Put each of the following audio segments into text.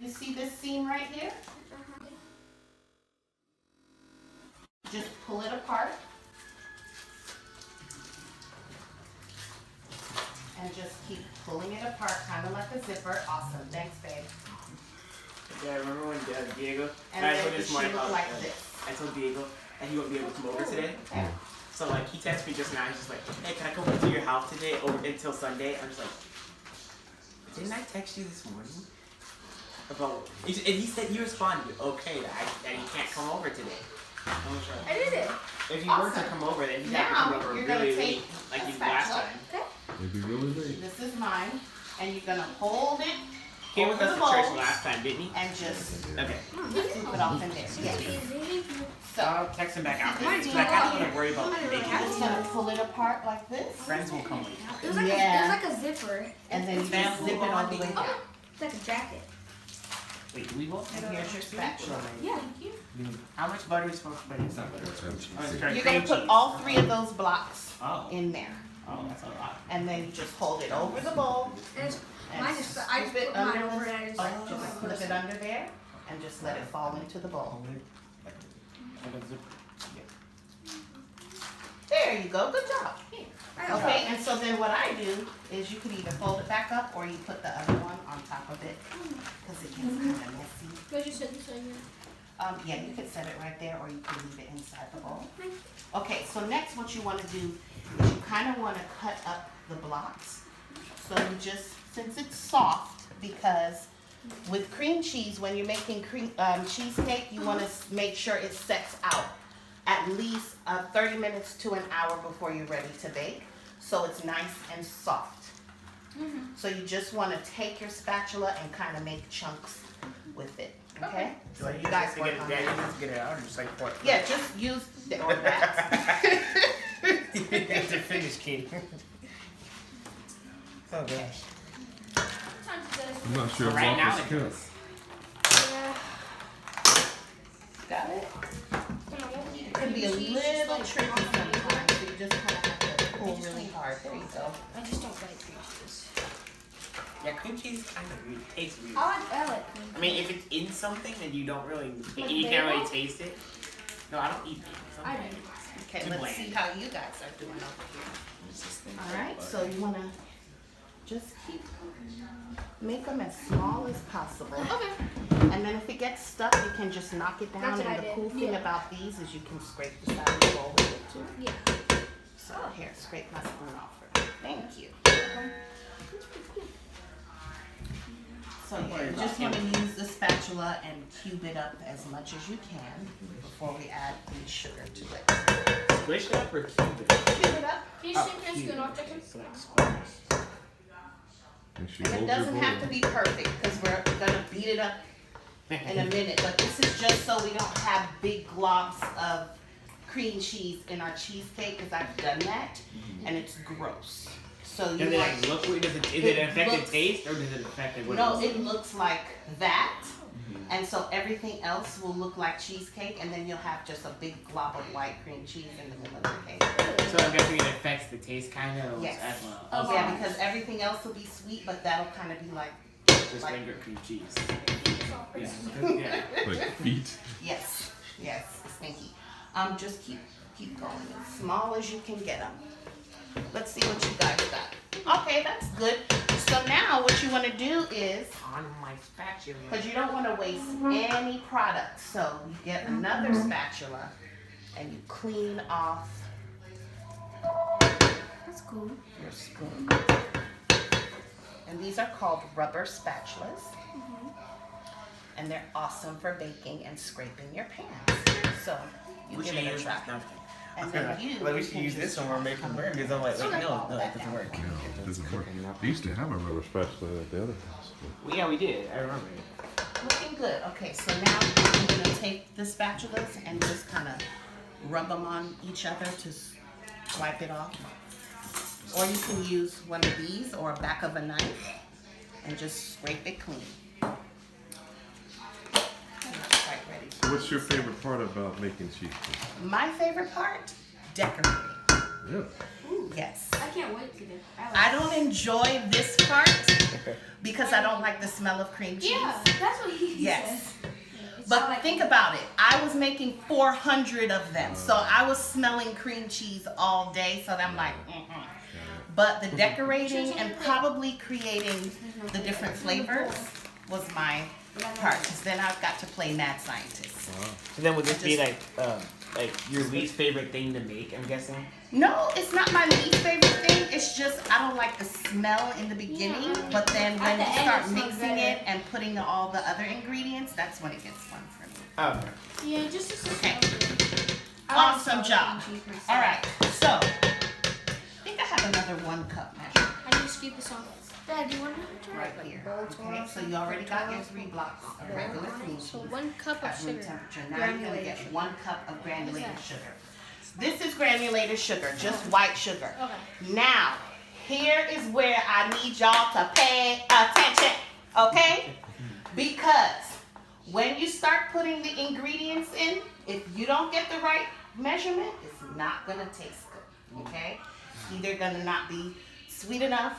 You see this seam right here? Just pull it apart. And just keep pulling it apart, kind of like a zipper. Awesome. Thanks, babe. Yeah, I remember when Diego, and I then told it this should morning look about, like this. I told Diego that he won't be able to come over today. Okay. So like he texted me just now, he's just like, hey, can I come over to your house today or until Sunday? I'm just like, didn't I text you this morning? About, and he said he responded, okay, that he can't come over today. I'm sure. I did it. If he were to come over, then he'd have to come over really late, like he did last time. Okay. It'd be really late. This is mine, and you're gonna hold it. He came with us to church last time, didn't he? And just Okay. scoop it off in there. Yes. So I'll text him back out. Mine's Like, I don't small. want to worry about Mine really making I'm just gonna pull it apart like this, Friends will come late. It was like Yeah. it was like a zipper. and then you just zip it all the way down. It's like a jacket. Wait, do we both? And here's your spatula. Yeah. How much butter is supposed to put in? It's not butter. Oh, it's You're gonna put all 3 of those blocks Oh. in there, Oh, that's a lot. and then you just hold it over the bowl. And it's, And mine just I just scoop it put mine under over the- it. And I just Just slip it under there, and just let it fall into the bowl. Like a zipper. There you go. Good job. I Okay, and so then what I do is you could either fold it back up or you put the other one on top of it because it gets kind of messy. But you said this on here. Yeah, you could set it right there or you can leave it inside the bowl. Okay, so next what you want to do is you kind of want to cut up the blocks. So you just, since it's soft, because with cream cheese, when you're making cheesecake, you want to make sure it sets out at least 30 minutes to an hour before you're ready to bake. So it's nice and soft. So you just want to take your spatula and kind of make chunks with it. Okay? Do I So use you guys this to work get it, on do I that. use this to get it out or just like pour it? Yeah, just use the or that. to finish, Katie. Oh gosh. I'm not sure if Right now waffles it count. does. Yeah. Got it? It can be a little tricky sometimes, so you just kind of have to pull really hard. There you go. I just don't like cream cheese. Yeah, cream cheese kind of weird. Tastes weird. I like cream cheese. I mean, if it's in something, then you don't really, Like you can't really bagel? taste it. No, I don't eat bagels. I do. Okay, Too let's bland. see how you guys are doing over here. Alright, so you want to just make them as small as possible. Okay. And then if it gets stuck, you can just knock it down. That's what And I the did. cool thing Yeah. about these is you can scrape the side of the bowl with it too. Yeah. So here, scrape my spoon off for me. Thank you. So yeah, you just want to use the spatula and cube it up as much as you can before we add the sugar to it. Squish it up or cube it? Cube it up. Can you Oh, stick your cube. spoon off, Jacob? So like squares. Make sure And you it hold your doesn't have to bowl. be perfect because we're gonna beat it up in a minute. But this is just so we don't have big globs of cream cheese in our cheesecake because I've done that and it's gross. So you Does it want, like look weird? Is it It affect the looks- taste or does it affect what no, it it looks like that. And so everything else will look like cheesecake and then you'll have just a big glob of white cream cheese in the middle of the cake. So I'm guessing it affects the taste kind of Yes. as well. Oh, Yeah, because everything else will be sweet, but that'll kind of be like, Just like- regular cream cheese. Yeah. Yeah. Like feet. yes, stinky. Just keep going as small as you can get them. Let's see what you guys got. Okay, that's good. So now what you want to do is, On my spatula. because you don't want to waste any product, so you get another spatula and you clean off That's cool. your spoon. And these are called rubber spatulas. And they're awesome for baking and scraping your pans. So you We give should it a use try. that. And then you Like we can should use just this when we're making burgers. I'm like, wait, no, it doesn't work. No, it doesn't work. We used to have a rubber spatula at the other house. Well, yeah, we did. I remember it. Looking good. Okay, so now I'm gonna take the spatulas and just kind of rub them on each other to wipe it off. Or you can use one of these or a back of a knife and just scrape it clean. I'm not quite ready. So what's your favorite part about making cheesecake? My favorite part, decorating. Yeah. Yes. I can't wait to do it. I don't enjoy this part because I don't like the smell of cream cheese. Yeah, that's what he But think about it. I was making 400 of them, so I was smelling cream cheese all day. So I'm like, But the decorating and probably creating the different flavors was my part. Because then I've got to play mad scientist. So then would this be like your least favorite thing to make? I'm guessing. No, it's not my least favorite thing. It's just I don't like the smell in the beginning. But then when you start mixing it and putting all the other ingredients, that's when it gets fun for me. Okay. Yeah, just a Okay. I like Awesome salted job. cream cheese myself. All right, so I think I have another 1 cup measure How do you scoop this on? Dad, do you want to try right like here. bowl Okay, tour? so you already got your 3 blocks of regular cream cheese So 1 cup of at room sugar. temperature. Now you're gonna Granulated get sugar. 1 cup of granulated that? sugar. This is granulated sugar, just white sugar. Okay. Now, here is where I need y'all to pay attention, okay? Because when you start putting the ingredients in, if you don't get the right measurement, it's not gonna taste good, okay? It's either gonna not be sweet enough,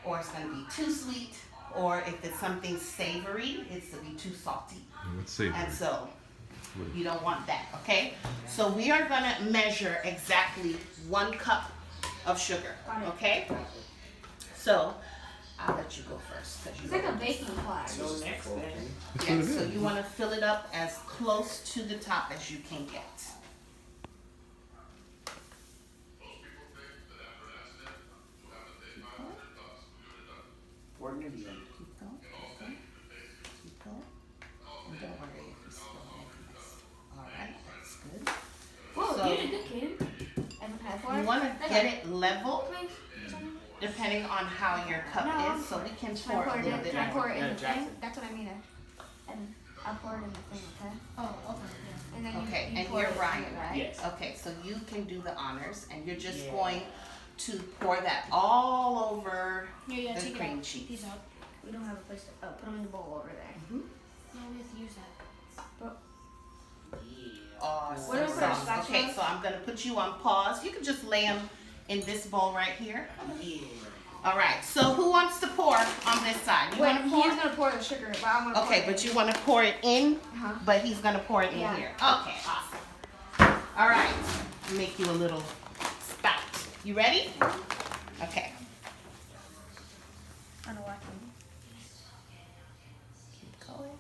or it's gonna be too sweet, or if it's something savory, it's gonna be too salty. Let's see. And so, you don't want that, okay? So we are gonna measure exactly 1 cup of sugar, okay? So, I'll let you go first. 'Cause you It's like a know. baking class. So next then. Yes, so you wanna fill it up as close to the top as you can get. Ordinary then. Keep going, keep going, keep going. And don't worry if you spill anything. Alright, that's good. Whoa, So- you did good, kid. Evan had for You wanna get it level Please. depending on how your cup No. is, so we can Can I pour pour a it little in? bit Can I more. pour it in Yeah, the Jackson. thing? That's what I mean. And I'll pour it in the thing, okay? Oh, okay. And then Okay, you and pour you're it in Ryan, it, right? Yes. Okay, so you can do the honors, and you're just Yeah. going to pour that all over Yeah, the take cream it out. cheese. These out. We don't have a place to put them in the bowl over there. Mhm. No, we have to use that. Awesome. What about sauce. spatula? Okay, so I'm gonna put you on pause. You can just lay them in this bowl right here. Yeah. All right, so who wants to pour on this side? You Wait, wanna pour? he's gonna pour the sugar, but I'm gonna Okay, pour but you wanna pour it in, Uh-huh. but he's gonna pour it in Yeah. here. Okay, awesome. All right, make you a little spout. You ready? Okay. I know I can. Keep going.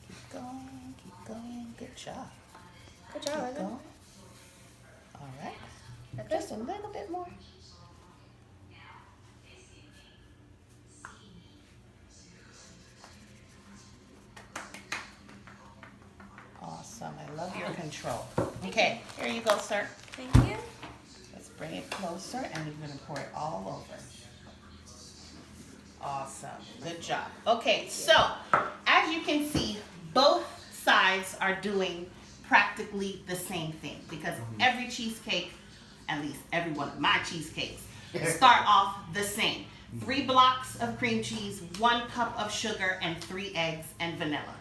Keep going. Keep going. Good job. Good job, Keep Evan. going. All right. Just a little bit more. Awesome. I love your control. Okay, here you go, sir. Thank you. Let's bring it closer and we're gonna pour it all over. Awesome, good job. Okay, so as you can see, both sides are doing practically the same thing because every cheesecake, at least every one of my cheesecakes, start off the same. 3 blocks of cream cheese, 1 cup of sugar, and 3 eggs and vanilla.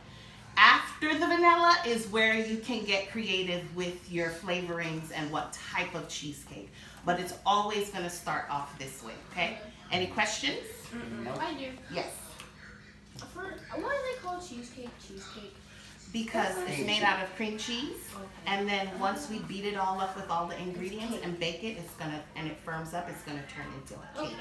After the vanilla is where you can get creative with your flavorings and what type of cheesecake. But it's always gonna start off this way, okay? Any questions? I do. Yes. Why do they call cheesecake cheesecake? Because it's made out of cream cheese, and then once we beat it all up with all the ingredients and bake it, it's gonna, and it firms up, it's gonna turn into a cake.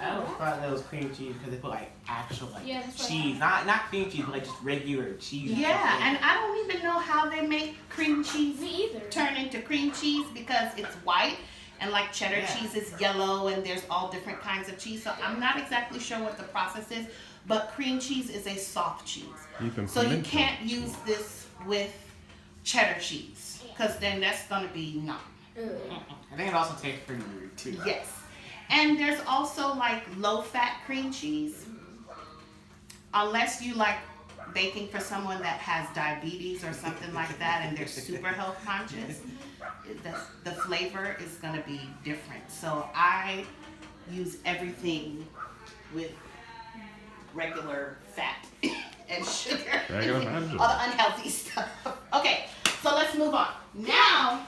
I always thought that was cream cheese because they put like actual like Yeah, that's what I cheese, not cream cheese, but like just regular cheese. Yeah, and I don't even know how they make cream cheese Me either. turn into cream cheese because it's white and like cheddar Yeah. cheese is yellow and there's all different kinds of cheese. So I'm not exactly sure what the process is, but cream cheese is a soft cheese. You can So you ferment can't use this with cheddar cheese because then that's gonna be not. I think it also tastes pretty weird too. Right? Yes. And there's also like low fat cream cheese. Unless you like baking for someone that has diabetes or something like that and they're super health conscious, the flavor is gonna be different. So I use everything with regular fat and sugar. Regular fat and sugar. All the unhealthy stuff. Okay, so let's move on. Now,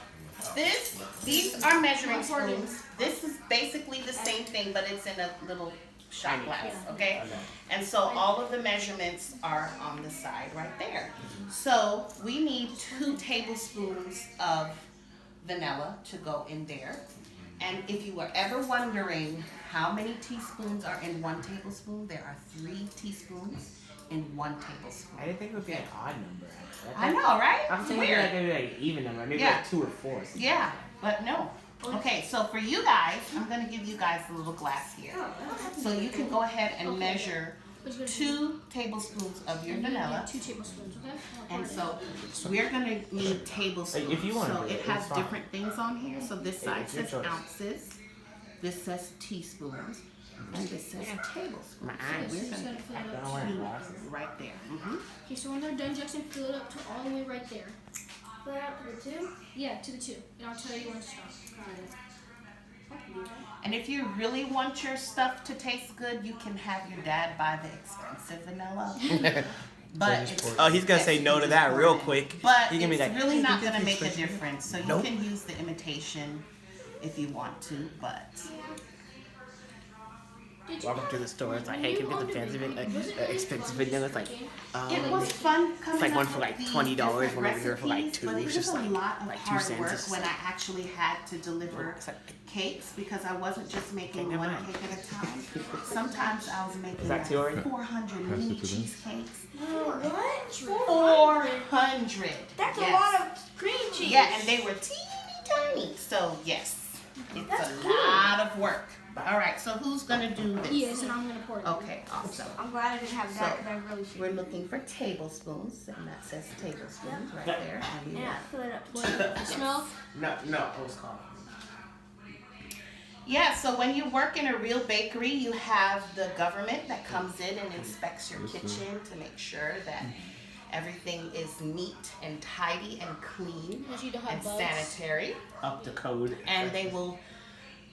these are measuring spoons. This is basically the same thing, but it's in a little shot glass, Yeah. okay? And so all of the measurements are on the side right there. So we need 2 tablespoons of vanilla to go in there. And if you were ever wondering how many teaspoons are in 1 tablespoon, there are 3 teaspoons in 1 tablespoon. I didn't think it would be an odd number. Actually. I know, right? I'm thinking Weird. like maybe like an even number, maybe Yeah. like 2 or 4. Or something. Yeah, but no. Okay, so for you guys, I'm gonna give you guys a little glass here. So you can go ahead and measure 2 tablespoons of your vanilla. 2 tablespoons, okay? And so we're gonna need tablespoons. If you want so to, it has it's fine. different things on here. So this side It's your says choice. ounces, this says teaspoons, and this says tablespoons. My So eyes. we're Just gonna gotta fill I it don't up. wear do glasses. right there. Okay, so when they're done, Jackson, fill it up to all the way right there. Fill it up to the 2? Yeah, to the 2. And I'll tell you when to stop. And if you really want your stuff to taste good, you can have your dad buy the expensive vanilla. But it's, Oh, he's gonna say no to that real quick. But He's gonna be it's like, really "Hey, not you gonna think make a this special?" difference. So you Nope. can use the imitation if you want to, but Did you Walk up to the store. It's like, hey, can you get the fancy, expensive vanilla? It's like, it was fun coming like one up for with like the $20, different one over here for like recipes, 2. But it It's was just a like lot of 2 hard cents. work It's when I actually had to deliver It's like, cakes because I wasn't just making Okay, one never mind. cake at a time. Sometimes I was making Is that like two already? 400 Pass mini it to them. cheesecakes. What? 400. That's Yes. a lot of cream cheese. Yeah, and they were teeny tiny. So yes, it's That's a cool. lot of work. All right, so who's gonna do this? Yes, and I'm gonna pour it. Okay, awesome. I'm glad I didn't have that because I really should. We're looking for tablespoons, and that says tablespoons right there. And we Yeah, want- fill it up to 2. Smell? no, it was called. Yeah, so when you work in a real bakery, you have the government that comes in and inspects your kitchen to make sure that everything is neat and tidy and clean Because you don't have and bugs. sanitary. Up the code. And they will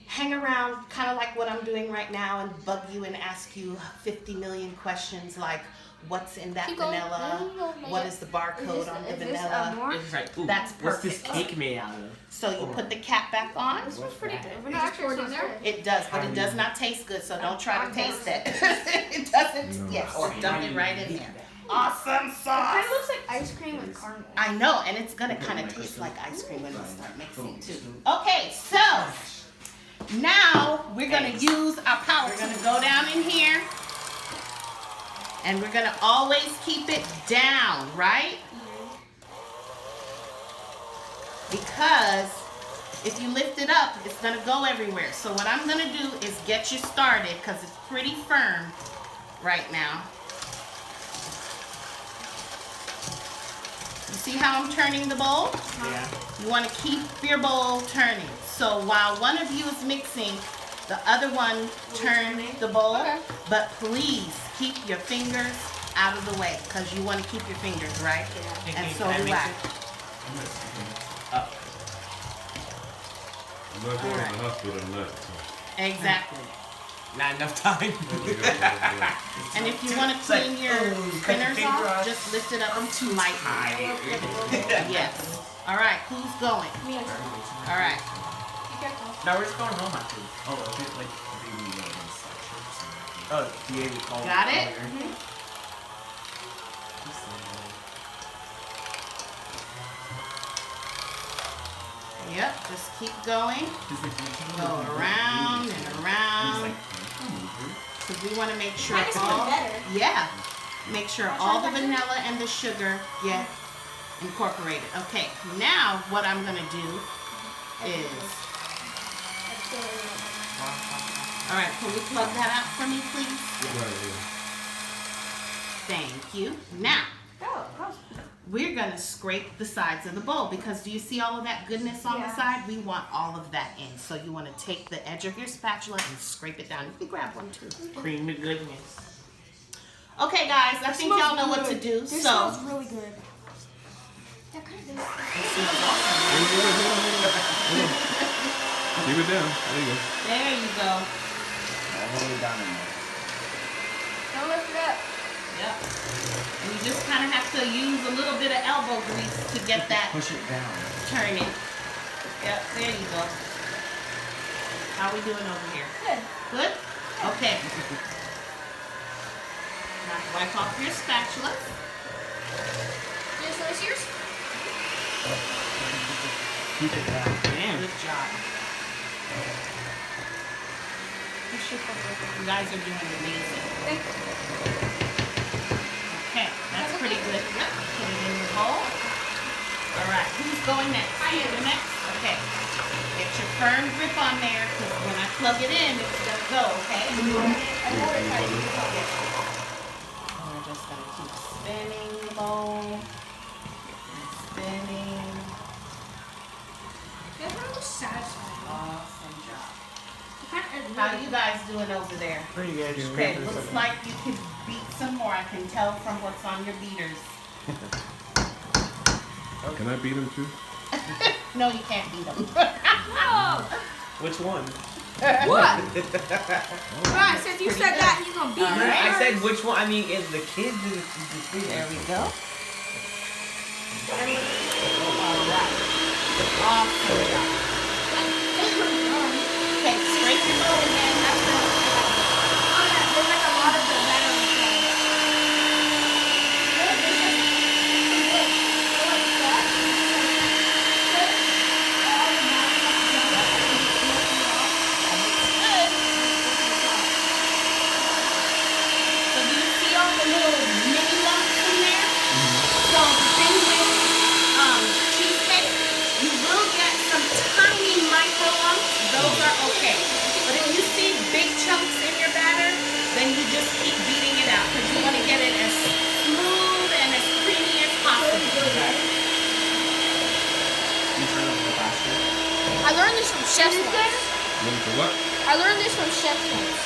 hang around kind of like what I'm doing right now and bug you and ask you 50 million questions like what's in that Keep going. vanilla, No, what is the barcode on the vanilla. more? It's like, ooh, That's what's this perfect. cake made out of? So you put the cap back on. This one's pretty good. You Vanilla just actually pour it in smells there? good. It does, but it does not taste good, so don't try to taste it. It doesn't, No. yes, dump it right in there. Awesome It kind sauce. of looks like ice cream with caramel. I know, and it's gonna kind of taste like ice cream when we start mixing too. Okay, so now we're gonna use our power. We're gonna go down in here, and we're gonna always keep it down, right? Because if you lift it up, it's gonna go everywhere. So what I'm gonna do is get you started, because it's pretty firm right now. You see how I'm turning the bowl? Yeah. You want to keep your bowl turning. So while one of you is mixing, the other one turn the bowl. Okay. But please keep your fingers out of the way, because you want to keep your fingers, right? And so do I. I'm not going to the hospital tonight. Exactly. Not enough time. And if you want to It's like, clean your oh, cut your printers finger off, off. just lift it up too lightly. Yeah. Yes. All right, who's going? All right. No, we're just going home actually. Oh, if it like really suction or something. Oh, do you call Got it? Yep, just keep going. Go around and around. Because we want to make sure Mine is all, better. yeah, make sure all the vanilla and the sugar get incorporated. Okay, now what I'm gonna do is, all right, can we plug that out for me, please? Thank you. Now, we're gonna scrape the sides of the bowl, because do you see all of that goodness on the Yeah. side? We want all of that in. So you wanna take the edge of your spatula and scrape it down. You can grab one too. Cream the goodness. Okay guys, I think y'all know what to do. This So, smells really good. it smells awesome. Keep it down. There you go. There you go. All the way down in there. Don't lift it up. Yep. And you just kind of have to use a little bit of elbow grease to get that Push it down. turning. Yep, there you go. How we doing over here? Good. Good? Okay. Now wipe off your spatula. Just slice yours? Damn. Good job. You guys are doing amazing. Okay, that's pretty good. Yep. Put it in the bowl. All right, who's going next? You next? Okay. Get your firm grip on there because when I plug it in, it's gonna go, okay? And we're just gonna keep spinning the bowl. Spinning. That one looks satisfying. Awesome job. Kind of How you guys doing over there? Pretty good. Okay, looks like you could beat some more. I can tell from what's on your beaters. Can I beat him too? No, you can't beat them. No! Which one? What? Right, since you said that, he's gonna beat All you. right. I said which one. I mean, if the kids do the There we go. All right. Awesome job. Okay, scrape your bowl again. That's it. Oh, yeah, there's like a lot of the batter on the side. So do you see all the little mini lumps in there? So the thing with cheesecake, you will get some tiny micro lumps. Those are okay. But if you see big chunks in your batter, then you just keep beating it out because you want to get it as smooth and as creamy as possible. You turn over the basket. I learned this from chef's notes. Looking for what? I learned this from chef's notes.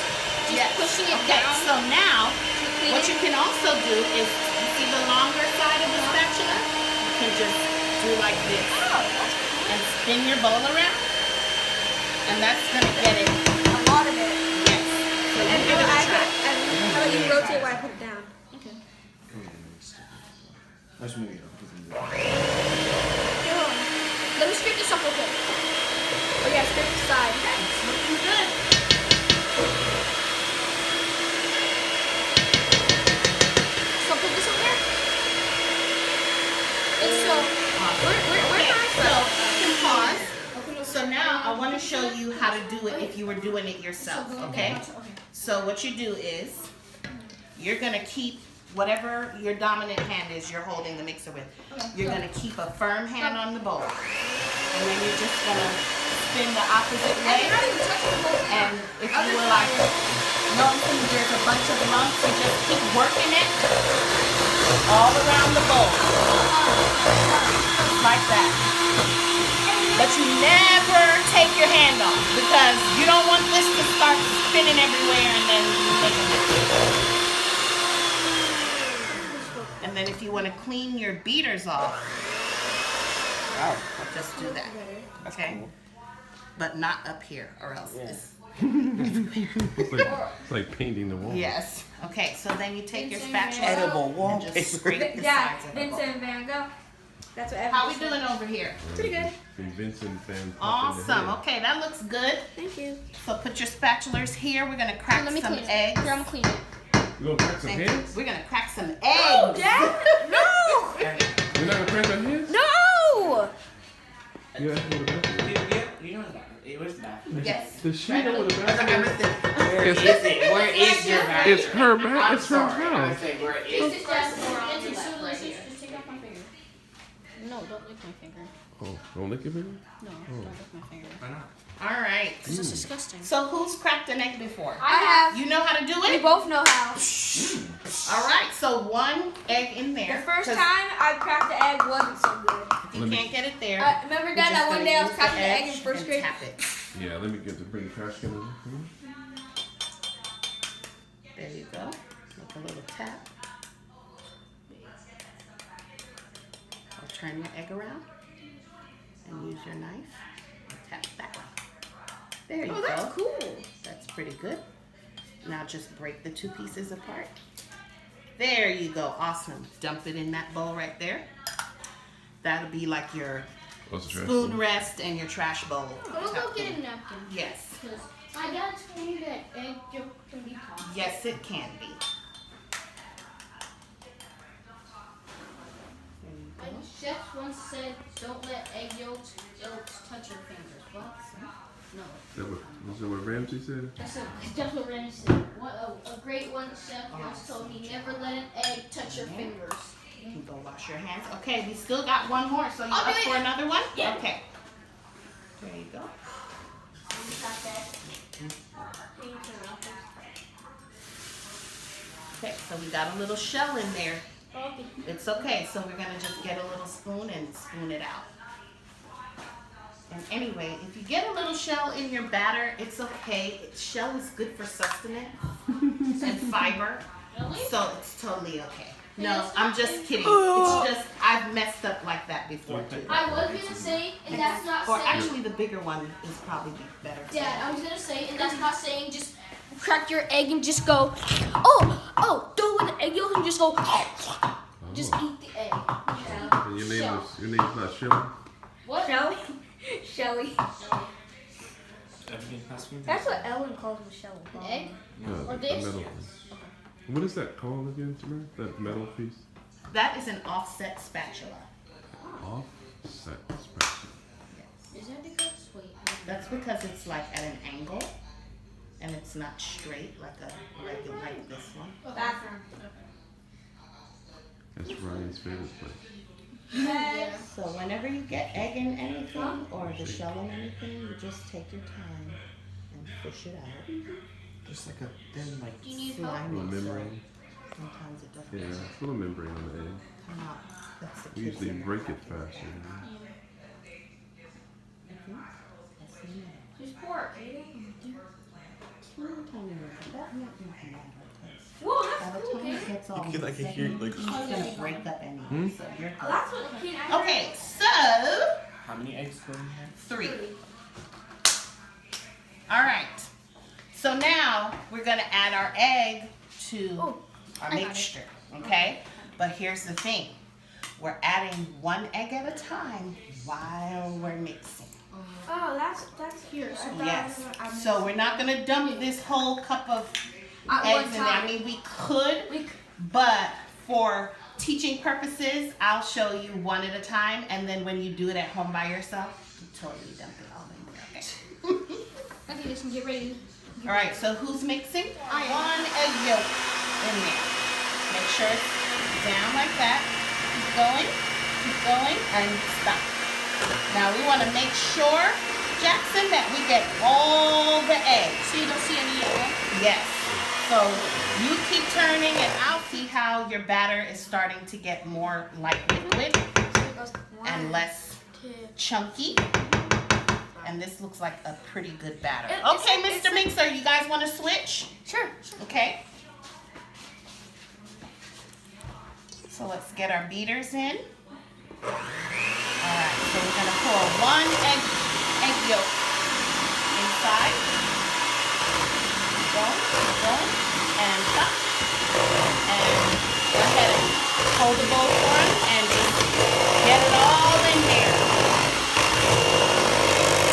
Yes. Pushing it Okay, down. so now to clean what it. you can also do is, you see the longer side of the spatula? You can just do like this and spin your bowl around. And that's going to get it. A lot of it. Yes. So you And give it a try. how about you rotate while I put it down? Let's move it up. Here, hold on. Let me scrape this up real quick. Oh yeah, scrape the side. It's looking good. So put this on there. And so, where's Okay, my so stuff? you can pause. So now I want to show you how to do it if you were doing it yourself, okay? So what you do is, you're going to keep whatever your dominant hand is you're holding the mixer with. You're going to keep a firm hand on the bowl. And then you're just going to spin the opposite way. You're not even touching the whole thing. And if you were like noticing there's a bunch of lumps, you just keep working it all around the bowl. Like that. But you never take your hand off because you don't want this to start spinning everywhere and then make a mess. And then if you want to clean your beaters off, just do that. Okay? But not up here or else it's... It's like painting the wall. Yes. Okay, so then you take your Vincent spatula Edible and wallpaper. just scrape the Dad, sides of the bowl. Vincent Van Gogh. That's what How we everyone doing over here? Pretty good. Vincent Van Awesome. Okay, that looks good. Thank you. So put your spatulas here. We're gonna crack Let me some clean eggs. it. Here, I'm gonna clean it. You gonna crack some Thank you. heads? We're gonna crack some eggs. Oh, Dad! No! You're not gonna crack some heads? No! You asked me what the bathroom. You know the bathroom. Where's the bathroom? Yes. Does she know what the I bathroom meant is? to- Where is it? Where is your bathroom? It's her bath. I'm It's her sorry. I house. said, where is This it? is just right here. Just take off my finger. No, don't lick my finger. Oh, don't lick your finger? No, don't lick my finger. Why not? All right. This is disgusting. So who's cracked an egg before? I have. You know how to do We it? both know how. All right. So one egg in there. The first 'cause time I cracked the egg wasn't so good. if you can't get it there. Remember, you're Dad, just that one gonna day I was use cracking the egg in edge first and grade? Tap it. Yeah, let me get to bring the trash can in. There you go. Make a little tap. I'll turn your egg around and use your knife and tap that one. There you Oh, go. that's cool. That's pretty good. Now just break the two pieces apart. There you go. Awesome. Dump it in that bowl right there. That'll be like your What's the trash spoon can? rest and your trash bowl. We'll go get a napkin. Yes. My dad told me that egg yolk can be toxic. Yes, it can be. My chef once said, don't let egg yolks touch your fingers. What? No. Was that what Ramsey said? That's what Randy said. A great one chef once told me, never let an egg touch your fingers. You can go wash your hands. Okay, we still got one more. So you I'll up do for it. another one? Yeah. Okay. There you go. Okay, so we got a little shell in there. It's okay. So we're gonna just get a little spoon and spoon it out. And anyway, if you get a little shell in your batter, it's okay. Shell is good for sustenance and fiber. Really? So it's totally okay. No, Yes, I'm just kidding. It's just, I've messed up like that before too. I was gonna say, and that's not Or saying. actually the bigger one is probably better. Dad, I was gonna say, and that's not saying just crack your egg and just go, oh, do it with the egg yolk and just go, just eat the egg. And your name's not Shelley? What? Shelly? Shelly. Everything has to be That's what Ellen calls Michelle. An egg? No, Or the this? metal piece. What is that called again, Tamara? That metal piece? That is an offset spatula. Offset spatula. Is that because, wait. That's because it's like at an angle and it's not straight like this one. Bathroom. That's Ryan's favorite place. Yeah. So whenever you get egg in anything or the shell in anything, you just take your time and fish it out. Just like a thin, like. Do you need help? Slimy, Little so membrane. sometimes it doesn't Yeah, it's a little membrane on the egg. come out. That's the We kids usually in there. break it faster. That's the middle. Just pork. Small tiny little bit. That might not matter. Whoa, By that's the cool, time okay. it gets all You can, like, mixed hear, in, like- it's gonna break up anyway, so you're good. That's what the kid. Okay, so How many eggs go in here? 3. All right. So now we're gonna add our egg to our I got it. mixture, okay? But here's the thing: we're adding 1 egg at a time while we're mixing. Oh, that's here. So Yes. So we're not gonna dump this whole cup of eggs in there. I mean, we could, but for teaching purposes, I'll show you 1 at a time, and then when you do it at home by yourself, you totally dump it all in there, okay? Okay, listen, get ready. All right, so who's mixing? 1 egg yolk in there. Make sure it's down like that. Keep going, and stop. Now we want to make sure, Jackson, that we get all the eggs. So you don't see any yellow? Yes. So you keep turning and I'll see how your batter is starting to get more like liquid and less chunky. And this looks like a pretty good batter. Okay, Mr. Mixer, you guys want to switch? Sure. Okay. So let's get our beaters in. Alright, so we're going to pour 1 egg yolk inside. Keep going, and stop. And go ahead and hold the bowl for us and get it all in there.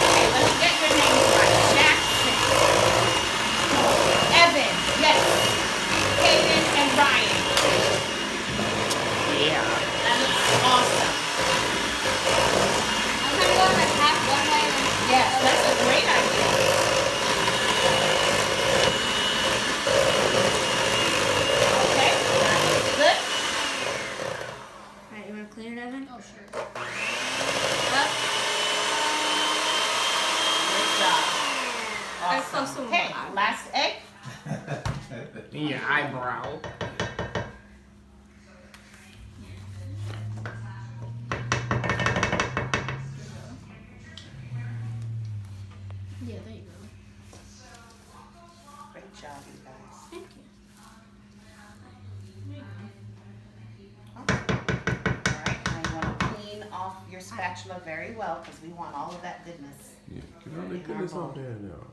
Okay, let's get your names right. Jackson, Evan, yes, Kaden, and Ryan. Yeah. That looks awesome. I'm gonna go like half one way and Yes, that's a great idea. Okay, that looks good. Alright, you wanna clean it, Evan? Oh, sure. Good job. I saw Awesome. some Okay, more. last egg. Yeah, eyebrow. Yeah, there you go. Great job, you guys. Thank you. Alright, now you want to clean off your spatula very well because we want all of that goodness. Yeah, get all that goodness off there now.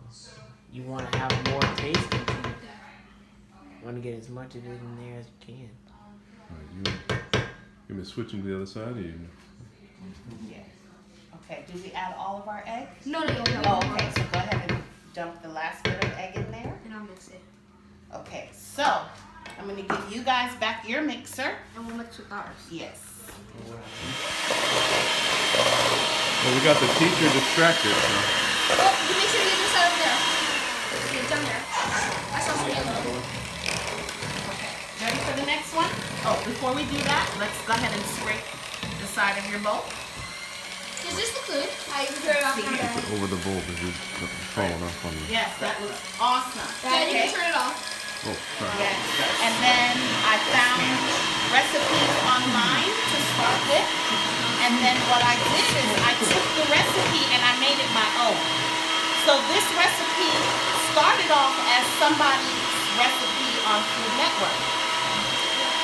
You want to have more taste. You want to get as much of it in there as you can. Alright, you gonna switch them to the other side or you? Yeah. Okay, do we add all of our eggs? No, no, no. Oh, okay, so go ahead and dump the last bit of egg in there. And I'll mix it. Okay, so I'm gonna give you guys back your mixer. And we'll mix with ours. Yes. Well, we got the teacher distracted. So. Oh, you make sure you get this out of there. Get down there. I saw some yellow. Okay, ready for the next one? Oh, before we do that, let's go ahead and scrape the side of your bowl. Is this the food? I can turn it off now. Dad. Over the bowl because it's falling off on you. Yes, that looks awesome. Dad, you can turn it off. Oh, sorry. Yes. And then I found recipes online to start with. And then what I did is I took the recipe and I made it my own. So this recipe started off as somebody's recipe on Food Network.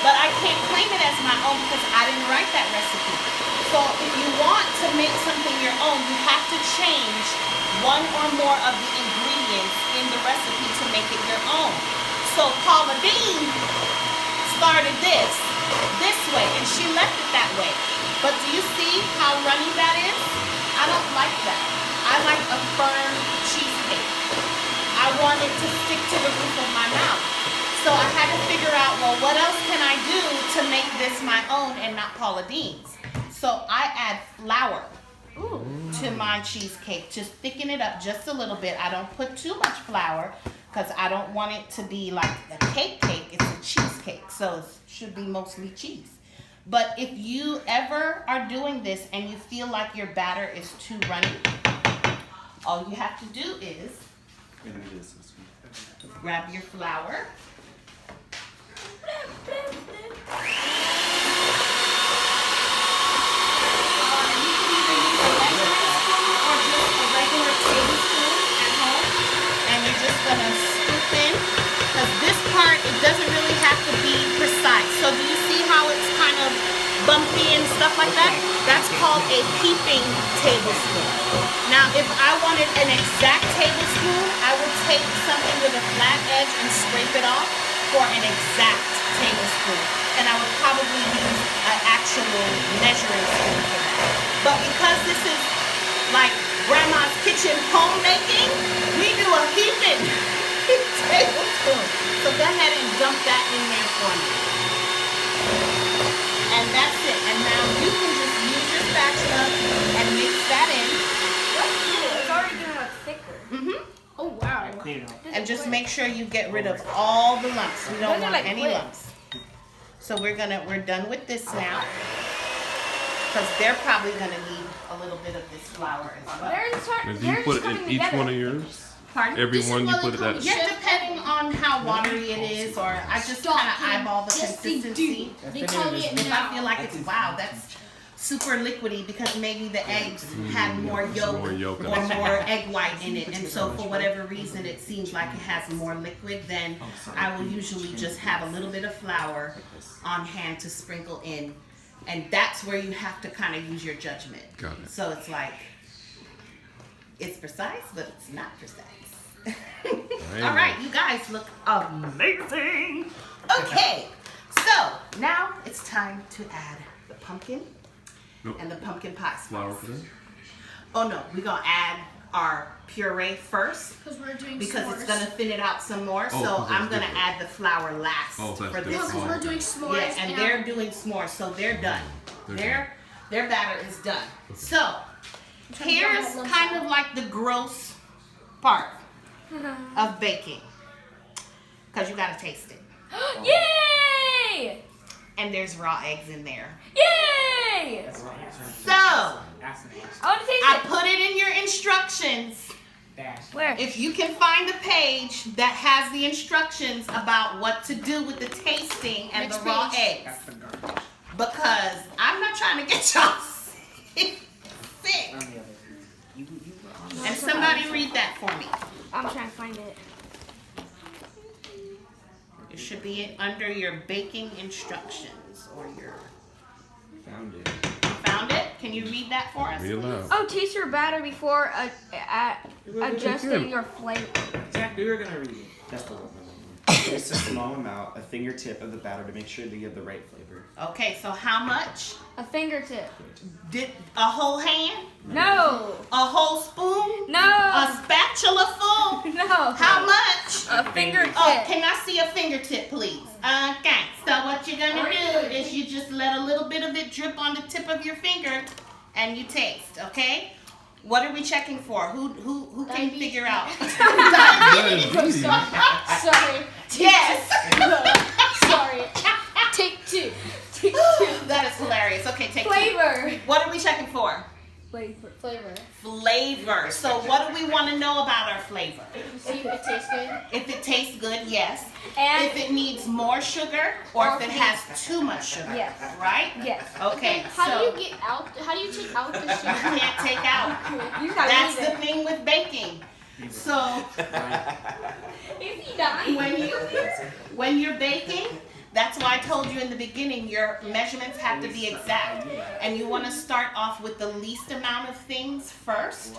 But I can't claim it as my own because I didn't write that recipe. So if you want to make something your own, you have to change one or more of the ingredients in the recipe to make it your own. So Paula Dean started this way, and she left it that way. But do you see how runny that is? I don't like that. I like a firm cheesecake. I want it to stick to the roof of my mouth. So I had to figure out, well, what else can I do to make this my own and not Paula Dean's? So I add flour to my cheesecake, just thicken it up just a little bit. I don't put too much flour because I don't want it to be like a cake. It's a cheesecake, so it should be mostly cheese. But if you ever are doing this and you feel like your batter is too runny, all you have to do is grab your flour. Gonna scoop in, because this part, it doesn't really have to be precise. So do you see how it's kind of bumpy and stuff like that? That's called a heaping tablespoon. Now if I wanted an exact tablespoon, I would take something with a flat edge and scrape it off for an exact tablespoon. And I would probably use an actual measuring spoon for that. But because this is like grandma's kitchen homemaking, we do a heaping tablespoon. So go ahead and dump that in there for me. And that's it. And now you can just use your spatula and mix that in. That's cool. It's already getting like thicker. Oh, wow. Clean it up. And just make sure you get rid of all the lumps. We don't Those are want like any quick. lumps. So we're done with this now. Because they're probably gonna need a little bit of this flour as well. And do you put it in each one of yours? Pardon? Every This is one you what put they it call at. the Yeah, depending on how watery it is, or I just kind of eyeball the Yes, they consistency. do. They call me it If I now. feel like it's wow, that's super liquidy because maybe the eggs had more yolk More yolk in or it. more egg white in it, and so for whatever reason it seems like it has more liquid. Then I will usually just have a little bit of flour on hand to sprinkle in, and that's where you have to kind of use your judgment. Got it. So it's like it's precise, but it's not precise. All right, you guys look amazing. Okay, so now it's time to add the pumpkin Nope. and the pumpkin pie spice. Flour for that? Oh no, we're gonna add our puree first Because we're doing because s'mores. it's gonna thin it out some more. Oh, so 'cause I'm that's gonna different. add the flour last Oh, that's for this different. Because one. we're doing s'mores. Yeah, and they're doing s'mores, so they're done. They're Their batter is done. So here's kind of like the gross part of baking, because you gotta taste it. Yay! And there's raw eggs in there. Yay! So I want to taste I it. put it in your instructions. Where? If you can find a page that has the instructions about what to do with the tasting and Which the raw page? eggs, because I'm not trying to get y'all sick. And somebody read that for me. I'm trying to find it. It should be under your baking instructions or your. Found it. Found it? Can you read that for us? Read it loud. Oh, taste your batter before adjusting Again. your flavor. Zach, we were gonna read it. That's the one. Just a small amount, a fingertip of the batter to make sure that you have the right flavor. Okay, so how much? A fingertip. Did a whole hand? No. A whole spoon? No. A spatula full? No. How much? A fingertip. Oh, can I see a fingertip, please? Okay, so what you're gonna do is you just let a little bit of it drip on the tip of your finger and you taste, okay? What are we checking for? Who can figure out? Diabetes. Sorry. Yes. Sorry. Take two. That is hilarious. Okay, take two. Flavor. What are we checking for? Flavor. Flavor. So what do we want to know about our flavor? See if it tastes good. If it tastes good, yes. And If it needs more sugar or if it has too much sugar. Yes. Right? yes. Okay, How so do you get out? How do you take out the you sugar? can't take out. You got That's it. the thing with baking. So Is he dying? when you're baking, that's why I told you in the beginning your measurements have to be exact. And you want to start off with the least amount of things first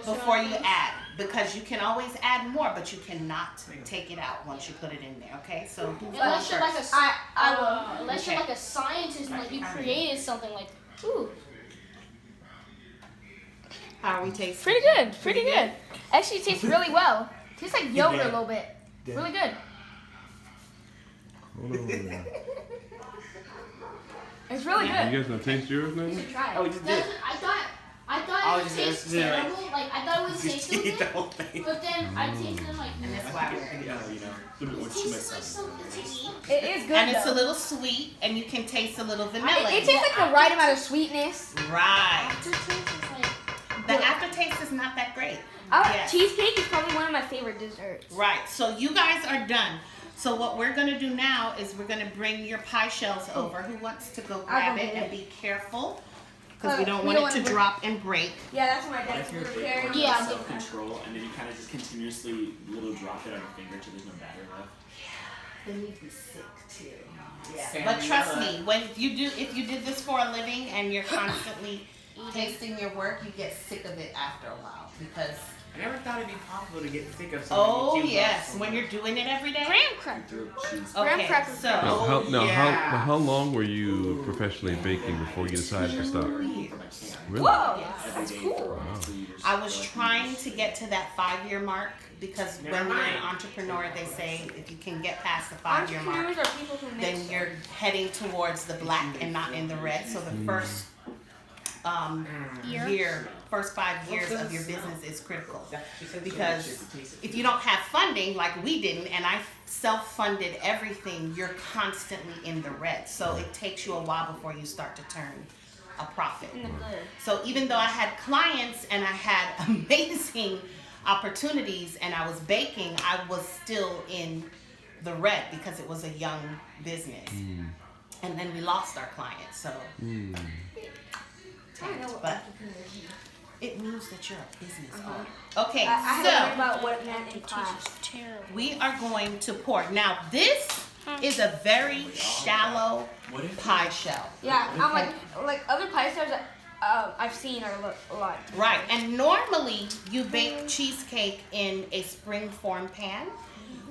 before you add. Because you can always add more, but you cannot take it out once you put it in there, okay? So who's going Unless you're like first? unless you're Okay. like a scientist and like you created something like ooh. How are we tasting? Pretty good. Pretty good. Actually, it tastes really well. Tastes like yogurt a little bit. Yeah. Really good. It's really You good. guys gonna taste yours now? You should try Oh, we it. just did. I thought I it was would just- taste just like- terrible. Like I thought it would taste so Eat the good, whole thing. but then I tasted it like And that's why it tastes like something to eat. It is good And it's a though. little sweet, and you can taste a little vanilla. It tastes like the right amount of sweetness. Right. Aftertaste is like The aftertaste is not that great. Our Yes. cheesecake is probably one of my favorite desserts. Right. So you guys are done. So what we're gonna do now is we're gonna bring your pie shells over. Who wants to go grab go it get and it. be careful? Because we don't we want don't it to wanna drop and break. Yeah, that's what my What dad's if you're preparing. baking Yeah. with self-control and then you kind of just continuously little drop it on your finger till there's no batter left? Then you'd be sick too. Yeah. But trust me, if you did this for a living and you're constantly tasting your work, you get sick of it after a while because. I never thought it'd be possible to get sick of something. Oh you came yes, up when with. you're doing it every day. Graham cracker. Throw cheese. Graham Okay, cracker. so yeah. How long were you professionally baking before you decided to stop? For my camp. Really? Whoa, Every that's day cool. for 2 years. I was trying to get to that 5-year mark because when you're an entrepreneur, they say if you can get past the 5-year mark, Entrepreneurs are people who make then stuff. you're heading towards the black and not in the red. So the first first 5 years of your business is critical. Because if you don't have funding like we didn't, and I self-funded everything, you're constantly in the red. So it takes you a while before you start to turn a profit. In the glitter. So even though I had clients and I had amazing opportunities and I was baking, I was still in the red because it was a young business. And then we lost our clients, so I know what but entrepreneurs mean. it means that you're a business owner. Okay, I had to learn so about what it meant in class. terrible. we are going to pour. Now this is a very shallow What if pie shell. Yeah, I'm like other pie stars that I've seen are a lot. Right, and normally you bake cheesecake in a spring form pan,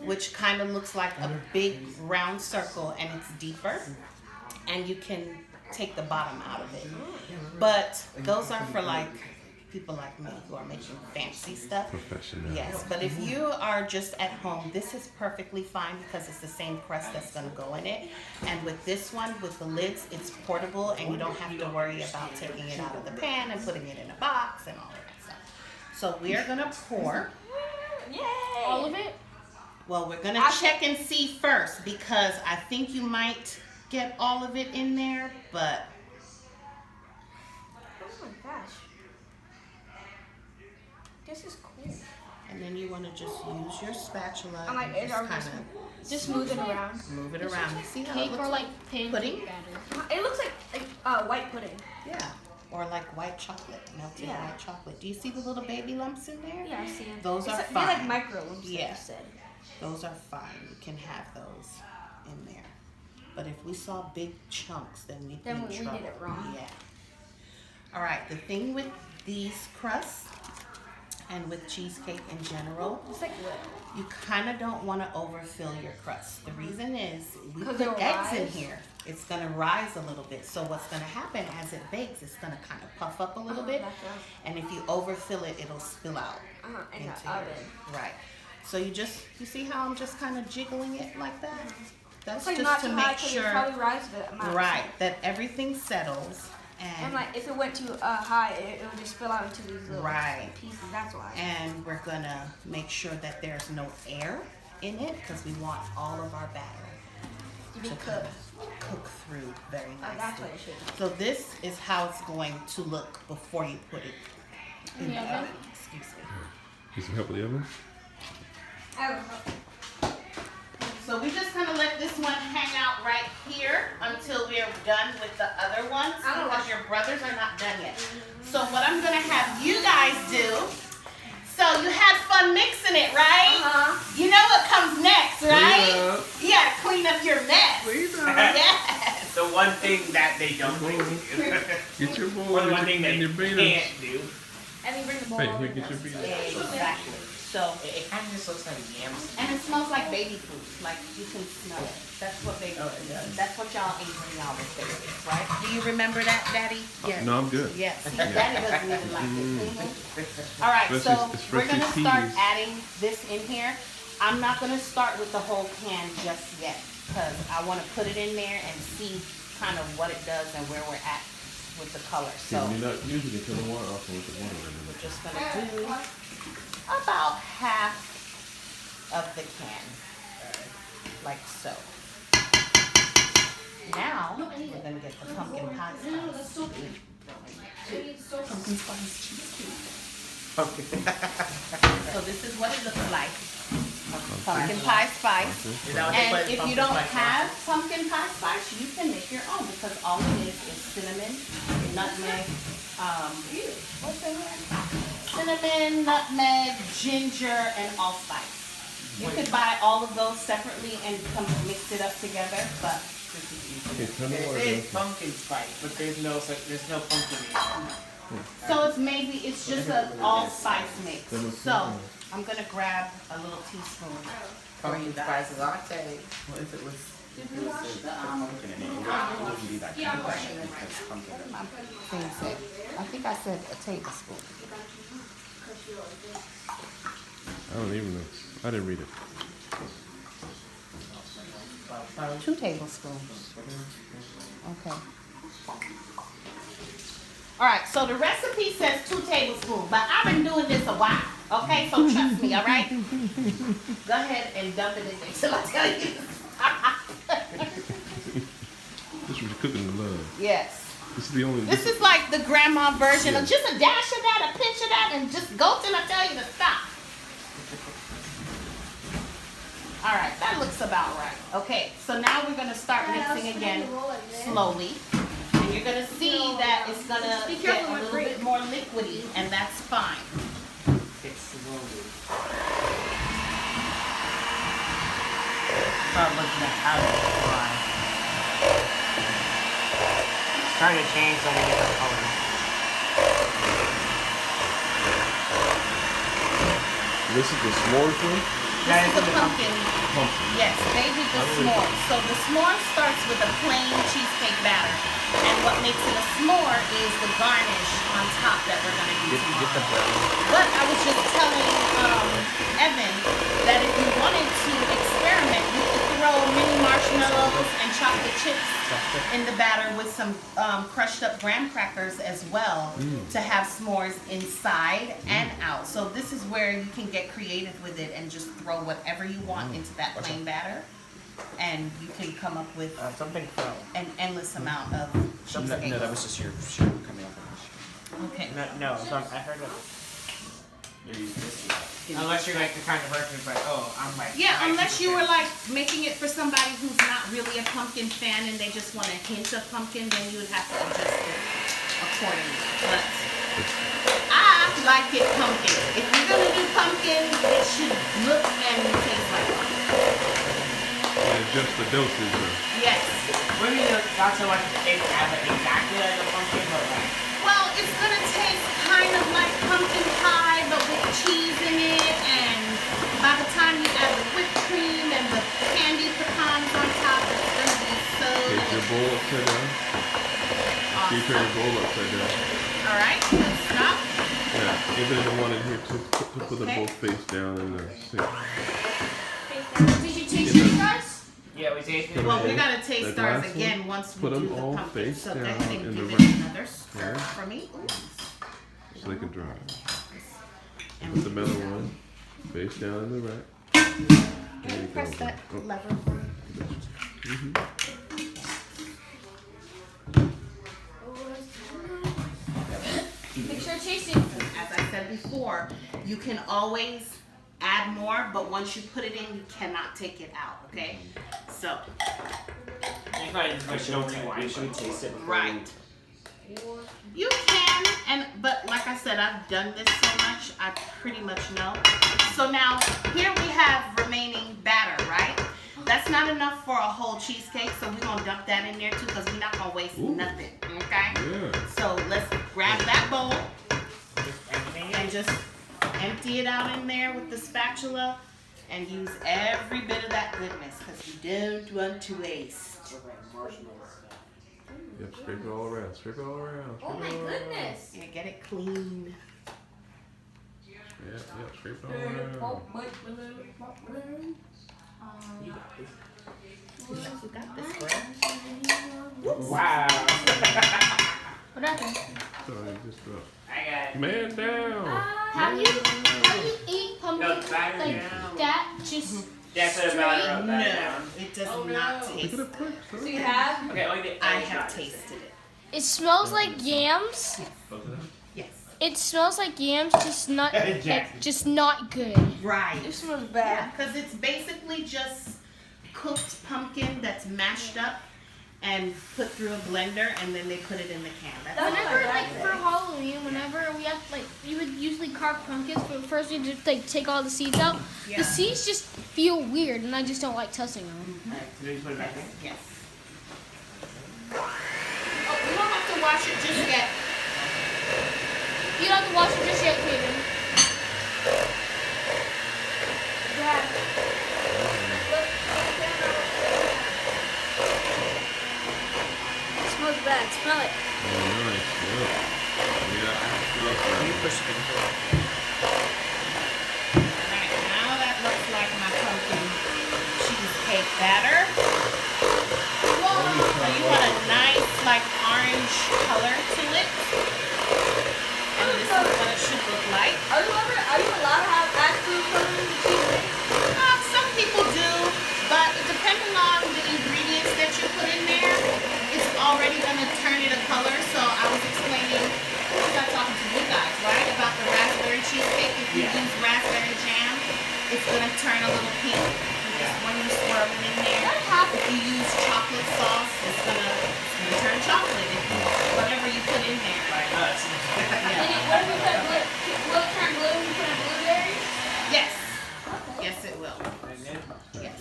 which kind of looks like a big round circle and it's deeper, and you can take the bottom out of it. But those are for like people like me who are making fancy stuff. Professional. Yes, but if you are just at home, this is perfectly fine because it's the same crust that's going to go in it. And with this one, with the lids, it's portable and you don't have to worry about taking it out of the pan and putting it in a box and all of that stuff. So we are going to pour. Yay! All of it? Well, we're going to check and see first because I think you might get all of it in there, but Oh my gosh. This is cool. and then you want to just use your spatula I'm like, and it's just already kind Just move it around. of move it around. You see how it Cake looks or like? like pancake pudding? batter? It looks like white pudding. Yeah, or like white chocolate, melted Yeah. white chocolate. Do you see the little baby lumps in there? Yeah, I see them. Those are They're fine. like micro lumps, like Yeah. you said. Those are fine. You can have those in there. But if we saw big chunks, then we'd be Then in we did trouble. it wrong. Yeah. All right. The thing with these crusts and with cheesecake in general, It's like what? you kind of don't want to overfill your crust. The reason is we 'Cause put it'll eggs in rise? here. it's gonna rise a little bit. So what's gonna happen as it bakes, it's gonna kind of puff up a little bit, and if you overfill it, it'll spill out In into the oven. right. So you see how I'm just kind of jiggling it like that? That's It's like just not to too high make 'cause sure, it probably rises a bit. right, that everything settles And and like if it went too high, it would just spill out into these little Right. pieces. That's why. and we're gonna make sure that there's no air in it because we want all of our batter To be to cooked. cook through very nicely. That's what it should be. So this is how it's going to look before you put it in the oven? oven. Excuse me. Need some help with the oven? So we just gonna let this one hang out right here until we're done with the other ones because your brothers are not done yet. So what I'm gonna have you guys do, so you had fun mixing it, right? You know what comes next, right? You gotta clean up your mess. Yes. The one thing that they don't do. Get your bowl Or the one and thing they your beaters. can't do. And then bring the bowl Hey, over here, here. get your beaters. Exactly. So, It kind of just looks like yams. and it smells like baby food. Like you can smell it. That's what baby Oh, food it does. is. That's what y'all ate when y'all was babies, right? Do you remember that, Daddy? Yes. No, I'm good. Yes. See, Daddy doesn't even like it. All right, Especially- so we're especially gonna start peas. adding this in here. I'm not gonna start with the whole can just yet because I want to put it in there and see kind of what it does and where we're at with the color. So You're not usually turn the water off with the water in we're just gonna do about half of the can, like so. Now we're gonna get the pumpkin pie spice. Pumpkin spice cheesecake. So this is what it looks like. Pumpkin pie spice. Is that what they put And if you pumpkin don't spice on? have pumpkin pie spice, you can make your own because all it is cinnamon, nutmeg, what's in here? Cinnamon, nutmeg, ginger, and allspice. You could buy all of those separately and mix it up together, but this is easy. Okay, turn the water It is down. pumpkin spice, but there's no pumpkin in it. So it's just an allspice mix. So I'm gonna grab a little teaspoon for you Pumpkin guys. spice latte. What if it was pumpkin in it? It wouldn't be that kind of thing because pumpkin. My thing said, I think I said a tablespoon. I don't even know. I didn't read it. 2 tablespoons. Okay. All right, so the recipe says 2 tablespoons, but I've been doing this a while, okay? So trust me, all right? Go ahead and dump it in there till I tell you. This was cooking with love. Yes. This is the only. This is like the grandma version of just a dash of that, a pinch of that, and just go till I tell you to stop. All right, that looks about right. Okay, so now we're gonna start mixing again slowly. And you're gonna see that it's gonna get a little bit more liquidy, and that's fine. It's slowly. Start looking at how it's dry. It's starting to change so many different colors. This is the s'mores one? This is the pumpkin. Pumpkin. Yes, baby the s'more. So the s'more starts with a plain cheesecake batter. And what makes it a s'more is the garnish on top that we're gonna do tomorrow. But I was just telling Evan that if you wanted to experiment, you could throw mini marshmallows and chocolate chips in the batter with some crushed up graham crackers as well to have s'mores inside and out. So this is where you can get creative with it and just throw whatever you want into that plain batter. And you can come up with Something fell. an endless amount of cheesecake. No, that was just your sugar coming up. Okay. No, I heard of You're using this. unless you're like the kind of person who's like, oh, I'm like. Yeah, unless you were like making it for somebody who's not really a pumpkin fan and they just want a hint of pumpkin, then you would have to adjust it accordingly. But I like it pumpkin. If you're gonna do pumpkin, it should look and taste like pumpkin. Adjust the dosage. Yes. What do you mean, not so much it has like exactly like a pumpkin, but like. Well, it's gonna taste kind of like pumpkin pie, but with cheese in it, and by the time you add the whipped cream and the candy pecans on top, it's gonna be so Get your bowl upside down. Can you turn your bowl upside down? All right, let's stop. Yeah, even the one in here to put the Okay. bowl face down in the sink. Did you taste yours, guys? Yeah, we tasted it. Well, we're gonna taste That ours last again one, once we put do them the all pumpkin. face So go down ahead and in give the it right. another stir Yeah. for me. So they can dry. And Put the middle one face down in the rack. There you press go. that Oh, lever for me. Make sure to taste it. As I said before, you can always add more, but once you put it in, you cannot take it out, okay? So, You probably just like Should no we rewind. should we taste it before right. You can, but like I said, I've done this so much, I pretty much know. So now, here we have remaining batter, right? That's not enough for a whole cheesecake, so we're gonna dump that in there too, because we're not gonna waste nothing, okay? Yeah. So let's grab that bowl Everything. and just empty it out in there with the spatula and use every bit of that goodness, because you don't want to waste. Yep, scrape it all around. Scrape it all around. Oh my goodness. Yeah, get it clean. Yeah, scrape it all around. You got this, girl. Wow. What happened? Sorry, just I got it. man down. How do you eat pumpkin No, batter like down. that? Just Yeah, so the batter wrote that No, down. it does not Look taste. at the prick, son. have? Okay, only the I have tasted it. It smells like yams. Yes. It smells like yams, just not good. Right. It smells Yeah, bad. because it's basically just cooked pumpkin that's mashed up and put through a blender, and then they put it in the can. That's all. Whenever, like, for Halloween, whenever we have, like, you would usually carve pumpkins, but first you just, like, take all the seeds out. Yeah. The seeds just feel weird, and I just don't like touching them. Alright, so you put it back in. Yes. Oh, we don't have to wash it just yet. You don't have to wash it just yet, Kaden. Dad. It smells bad. Smell it. Oh, nice. Yeah. Yeah, Can you push it in? Alright, now that looks like my pumpkin cheesecake batter. So you want a nice, like, orange color to it. And this is what it should look like. Are you allowed to have actual color in the cheesecake? Some people do, but depending on the ingredients that you put in there, it's already going to turn it a color. So I was explaining, I was talking to you guys, right, about the raspberry cheesecake. If you use raspberry jam, it's going to turn a little pink. Just when you swirl it in there. If you use chocolate sauce, it's gonna turn chocolate. If you, whatever you put in there. Like us. Yeah. What if we put will it turn blue when we put in blueberries? Yes. Yes, it will. And then Yes.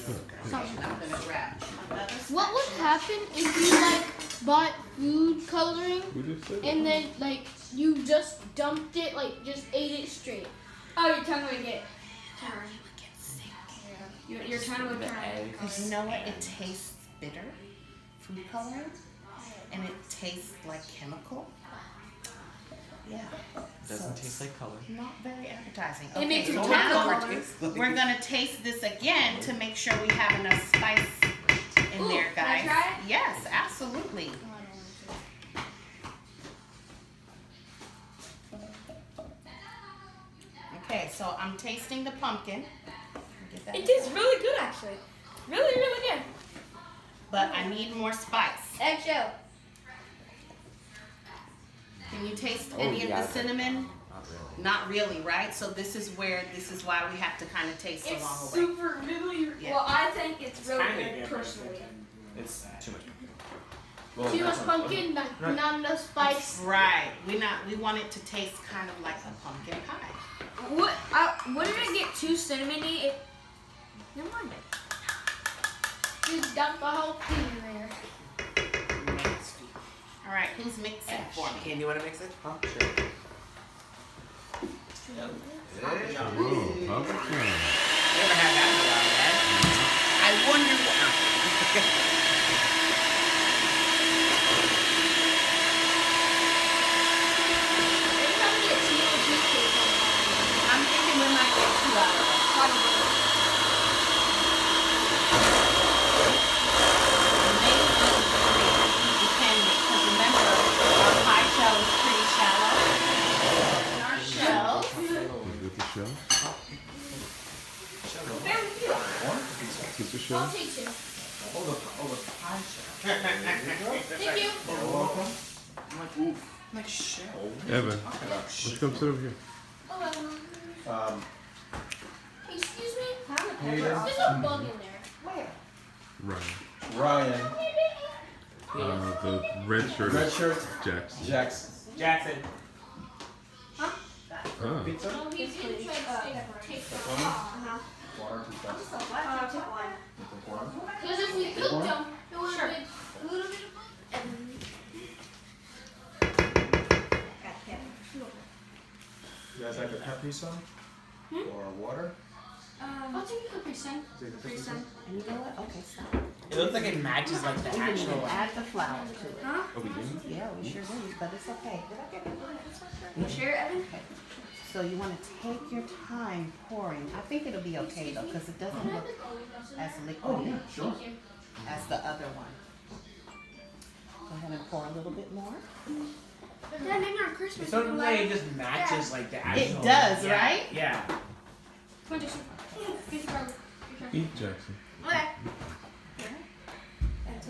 I'm gonna grab another What would happen if you, like, bought food coloring, we just said and then, like, you just dumped it, like, just ate it straight? Oh, your tongue would get turned. Your tongue would turn. Because you know what? It tastes bitter, food coloring, and it tastes like chemical. Yeah. Doesn't So taste like color. not very appetizing. It makes so your now tongue color. we're gonna taste this again to make sure we have enough spice in Ooh, there, can I guys. try it? Yes, absolutely. Okay, so I'm tasting the pumpkin. Get that. It tastes really good, actually. Really, really good. But I need more spice. Eggshell. Can you taste Oh, any yeah. of the cinnamon? Not really. Not really, right? So this is why we have to kind of taste It's along the way. super really. Yeah. Well, I think it's really kinda good good, personally. It's too much. Well, Too much that's pumpkin, not enough spice. Right. We want it to taste kind of like a pumpkin pie. What if it get too cinnamony? Never mind. Just dump the whole thing in there. Nasty. All right, who's mixing for me? Candy, you want to mix it? Huh? Sure. Oh, pumpkin. Never had that in a while, man. I wonder why. welcome. I'm like, oof. I'm like, shit. Evan, Talking about let's shit. come sit over here. Excuse me? Hayden, There's a bug in there. Where? Ryan. Ryan, The red shirt. red shirt, Jackson. Jackson. Jackson. Ah. Pizza? No, he didn't try to take the Water, two cups. Water. Because if we cooked them, it would have been a little bit of You guys like a Capri Sun? Or water? I'll take a Capri Sun. Take a Capri Sun? And you know what? Okay, stop. It looks like it matches like the We didn't even actual. add the flour to it. Oh, we didn't? Yeah, we sure did, but it's okay. You sure, Evan? Okay. So you want to take your time pouring. I think it'll be okay though, because it doesn't look as liquidy Sure. as the other one. Go ahead and pour a little bit more. Yeah, maybe on Christmas. It sort of like it just matches like the actual. It does, yeah, right? Yeah. Come on, Jason. Here's your garlic. Eat, Jackson. Okay.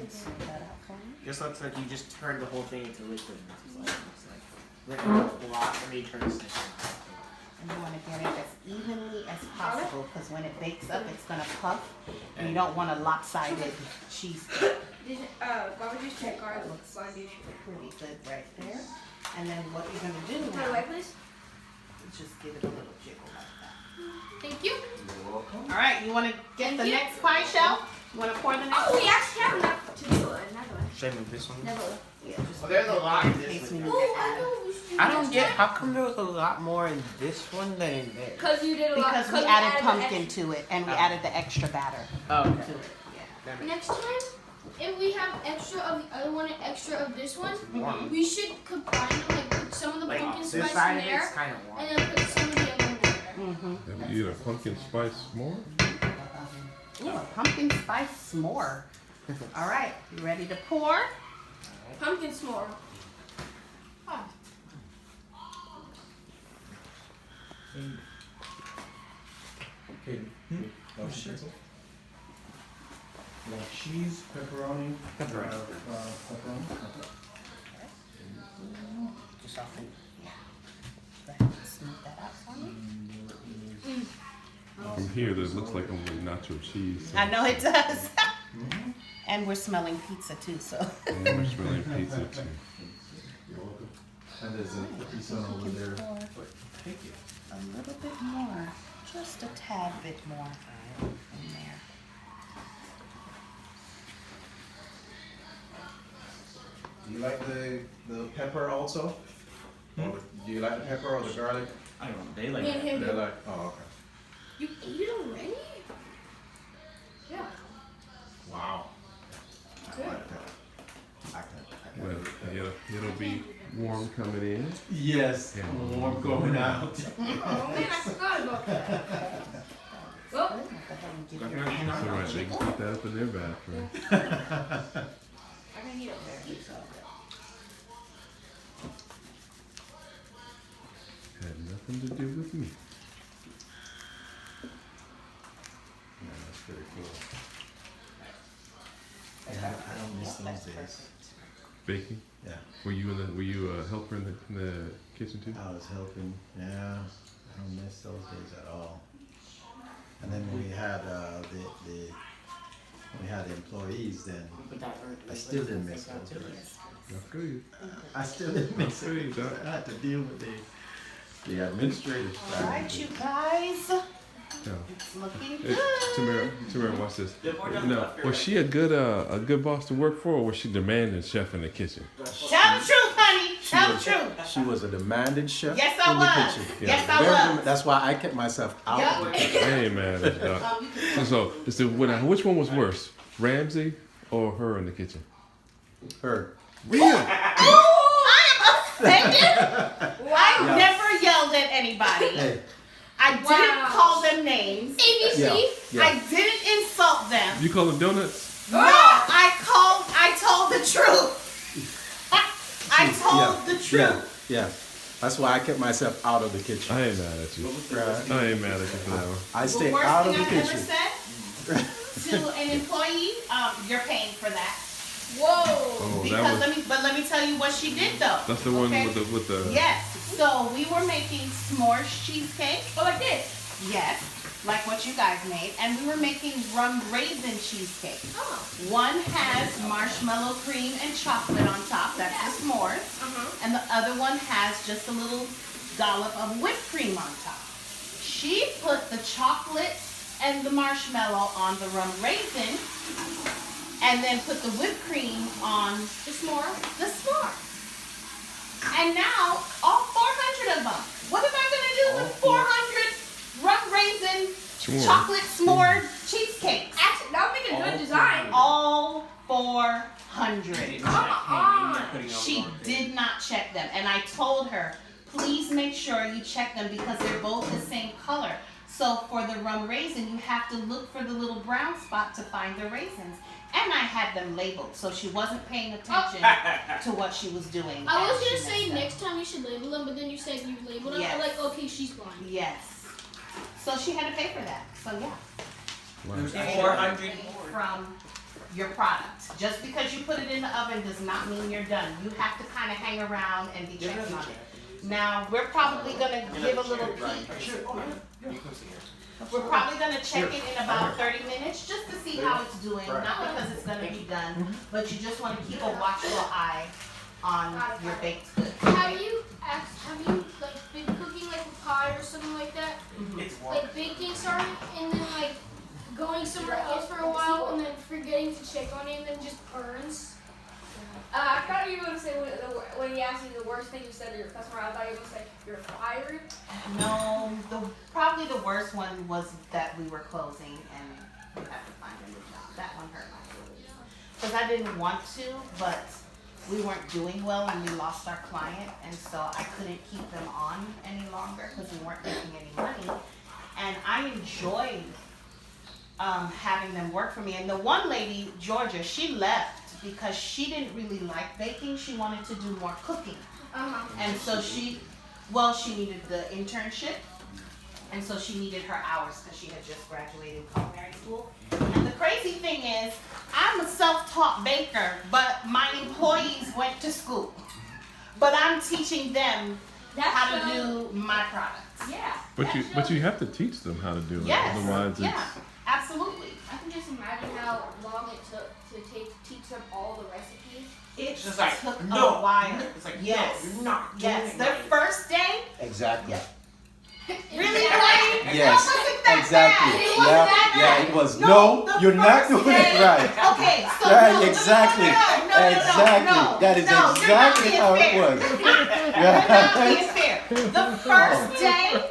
Scoop that out for me. Just looks like you just turned the whole thing into liquid. It's like liquid block and then you turn this into. And you want to get it as evenly as possible, because when it bakes up, it's going to puff. And you don't want a lopsided cheese. Why would you check garlic? Looks pretty good right there. And then what you're going to do By the now way, please. is just give it a little jiggle like that. Thank you. You're welcome. All right, you want to get the Thank you. next pie shell? You want to pour the next Oh, we actually have enough to do another one. Should I move this one? Never. Yeah, just Well, there's a lot in in this case we one. need Oh, to I add. know. We should do I don't next get time. how come there was a lot more in this one than in there. Because you did a lot. Because we added pumpkin to it, and we added the extra batter Oh, to okay. it. Yeah. Next time, if we have extra of the other one and extra of this one, we should combine them, like put some of the pumpkin Like, spice this in side of it's there, kind of warm. and then put some of the other one in there. Mm-hmm. Have you eat a pumpkin spice s'more? Ooh, a pumpkin spice s'more. All right, you ready to pour? Pumpkin s'more. Okay. No cheese. No cheese, pepperoni. Pepperoni. Pepperoni. Just off the- Go ahead and smooth that out for me. From here, it looks like only nacho cheese. I know it does. And we're smelling pizza too, so. And we're smelling pizza too. You're welcome. And there's a pizza over there. Pour Thank you. a little bit more, just a tad bit more in there. Do you like the pepper also? Or do you like the pepper or the garlic? I don't know. They like Me and him. They're like, oh, okay. You ate it already? Yeah. Wow. I Good. like pepper. I can. Well, it'll be warm coming in. Yes, Yeah. warm going out. Oh man, I forgot about that. Well, Go ahead and give Go your ahead. hand That's a all right, little they can jiggle. put that up in their bathroom. I can eat it there. Had nothing to do with me. Yeah, that's pretty cool. Yeah, I don't miss those days. Baking? Yeah, Were you a helper in the kitchen too? I was helping. Yeah, I don't miss those days at all. And then we had we had employees then. Put that I still didn't miss those days. I feel you. I still didn't miss I feel you, it. Doc. I had to deal with the administrative All side. right, you guys, No. it's looking Hey, good. Tamara, watch this. The board down No, left, was she a good boss to work for, or was she demanding chef in the kitchen? Tell the truth, honey. Tell the truth. She was a demanding chef Yes, I in the was. kitchen. Yes, I Very was. That's why I kept myself out Yup. of the kitchen. I ain't mad at you, Doc. You can So, which one was worse, Ramsey or her in the kitchen? Her. Really? I am offended. I never yelled at anybody. Hey, I didn't Wow. call them names. ABC. yeah, yeah. I didn't insult them. You call them donuts? No, I told the truth. I told the truth. Yeah. That's why I kept myself out of the kitchen. I ain't mad at you. Right. I ain't mad at you for that one. I The stayed worst out of thing the I've ever kitchen. said to an employee, you're paying for that. Whoa. Oh, Because that was, let me tell you what she did though. that's the one okay? with the. Yes. So we were making s'mores cheesecake. Oh, like this. Yes. Like what you guys made. And we were making rum raisin cheesecake. Oh. One has marshmallow cream and chocolate on top. That's the s'mores. Uh-huh. And the other one has just a little dollop of whipped cream on top. She put the chocolate and the marshmallow on the rum raisin and then put the whipped cream on The s'more. the s'more. And now, all 400 of them. What am I going to do with 400 rum raisin S'more. chocolate s'more cheesecakes? Actually, that would make a good design. All 400. She She did not check them. And I told her, please make sure you check them because they're both the same color. So for the rum raisin, you have to look for the little brown spot to find the raisins. And I had them labeled, so she wasn't paying attention to what she was doing. I was and she gonna say messed up. next time you should label them, but then you said you labeled them. Yes. I'm like, okay, she's blind. Yes. So she had to pay for that. So yeah. Wow. 400. From your product. Just because you put it in the oven does not mean you're done. You have to kind of hang around and be checking on it. Now we're probably gonna give a little peek. We're probably gonna check it in about 30 minutes just to see how it's doing. Not because it's gonna be done, but you just want to keep a watchful eye on your baked goods. Have you like been cooking like a pie or something like that? It's warm. Like baking started and then like going somewhere else for a while and then forgetting to check on it and then just burns. I thought you were going to say when he asked you the worst thing you said to your customer, I thought you were going to say you're fired. No, probably the worst one was that we were closing and we had to find a new job. That one hurt my feelings. Because I didn't want to, but we weren't doing well and we lost our client, and so I couldn't keep them on any longer because we weren't making any money. And I enjoyed having them work for me. And the one lady, Georgia, she left because she didn't really like baking. She wanted to do more cooking. And so she needed the internship, and so she needed her hours because she had just graduated culinary school. And the crazy thing is, I'm a self-taught baker, but my employees went to school. But I'm teaching them how to do my products. Yeah. But you have to teach them how to do it. Yes, Otherwise, yeah, absolutely. I can just imagine how long it took to teach them all the recipes. It just like, took no. a while. It's like, Yes. no, you're not doing Yes, it the right. first day, Exactly. really, Wayne? Yes. It wasn't that Exactly. bad. It wasn't that Yeah, bad. it was. No, No, the you're not first doing day- it right. Okay, so Right, no, exactly. No, Exactly. That is exactly how it was. You're not being fair. The first day,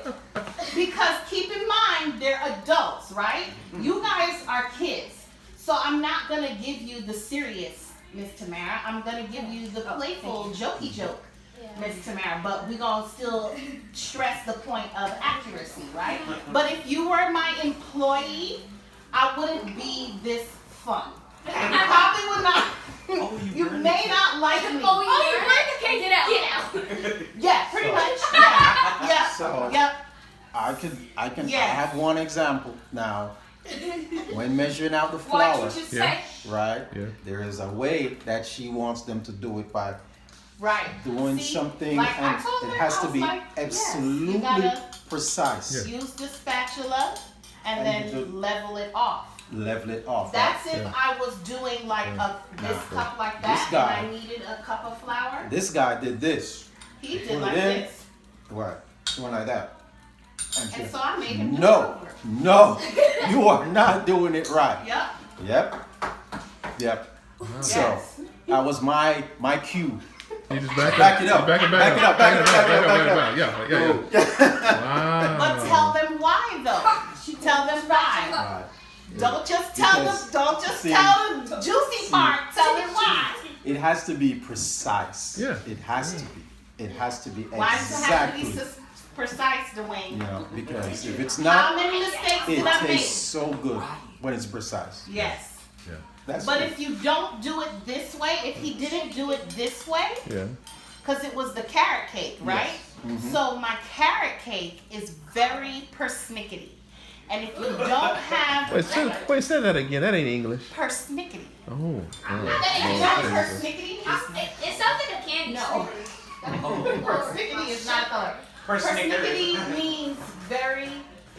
because keep in mind, they're adults, right? You guys are kids. So I'm not going to give you the serious, Miss Tamara. I'm going to give you the playful, jokey joke, Miss Tamara. But we're going to still stress the point of accuracy, right? But if you were my employee, I wouldn't be this fun. You probably would not. You burned may it. not like me. Oh, you break the cake. Get out. Yeah, pretty much. Yeah. Yeah. So- Yep. I can. Yes. I have one example now. When measuring out the Watch flour, what you say. Yeah. right? Yeah. There is a way that she wants them to do it by Right. doing See, something, like I and told it her, has I to was be like, yes, you absolutely gotta precise. Yeah. use the spatula and And then the- level it off. Level it off. That's right? if Yeah. I was doing like this Now, cup like this that guy- and I needed a cup of flour. This guy did this. He did put like it in. this. Right. Doing like that. And so I made him do it No, over. no, you are not doing it right. Yep. Yep. So Yes. that was my cue. You just back Back it up. Back it Back it up, back it up, back it up, back it up. Yeah. Wow. But tell them why though. Tell them why. Right. Don't just tell Because, them, don't just see- tell them juicy part. Tell them why. It has to be precise. Yeah. It has to be. It has to be Why does it have to be exactly. precise, Dwayne? You know, because if it's How not, many mistakes it did I make? tastes so good when it's precise. Yes. Yeah. That's But good. if you don't do it this way, if he didn't do it this way, Yeah. because it was the carrot cake, right? Mhm. So my carrot cake is very persnickety. And if you don't have Say that again. That ain't English. persnickety. Oh. You know persnickety? It sounds like a candy. No. Persnickety is not a color. Persnickety means very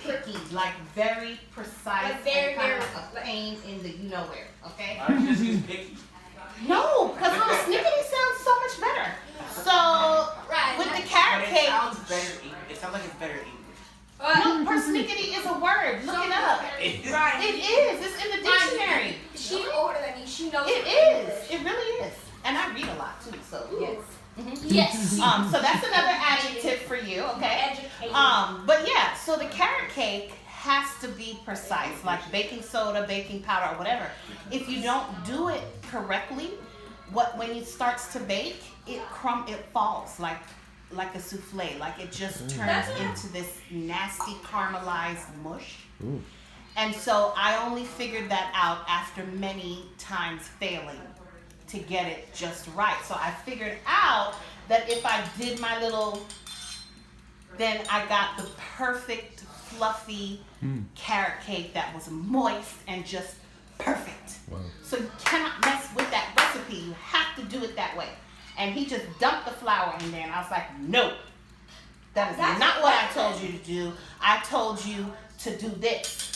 picky, like very precise, Like very, and kind very, of a pain in the you know where, okay? Why don't you just use picky? No, because persnickety sounds so much better. So, with the carrot But it cake, sounds better. It sounds like it's better English. no, persnickety is a word. Look it up. It is. It is. It's in the dictionary. She's older than me. She knows. It is. It really is. And I read a lot too, so yes. Yes. So that's another adjective for you, okay? Educated. But yeah, so the carrot cake has to be precise, like baking soda, baking powder, or whatever. If you don't do it correctly, when it starts to bake, it falls like a souffle, like it just turns into this nasty caramelized mush. And so I only figured that out after many times failing to get it just right. So I figured out that if I did my then I got the perfect fluffy carrot cake that was moist and just perfect. Wow. So you cannot mess with that recipe. You have to do it that way. And he just dumped the flour in there, and I was like, no, that is not what I told you to do. I told you to do this.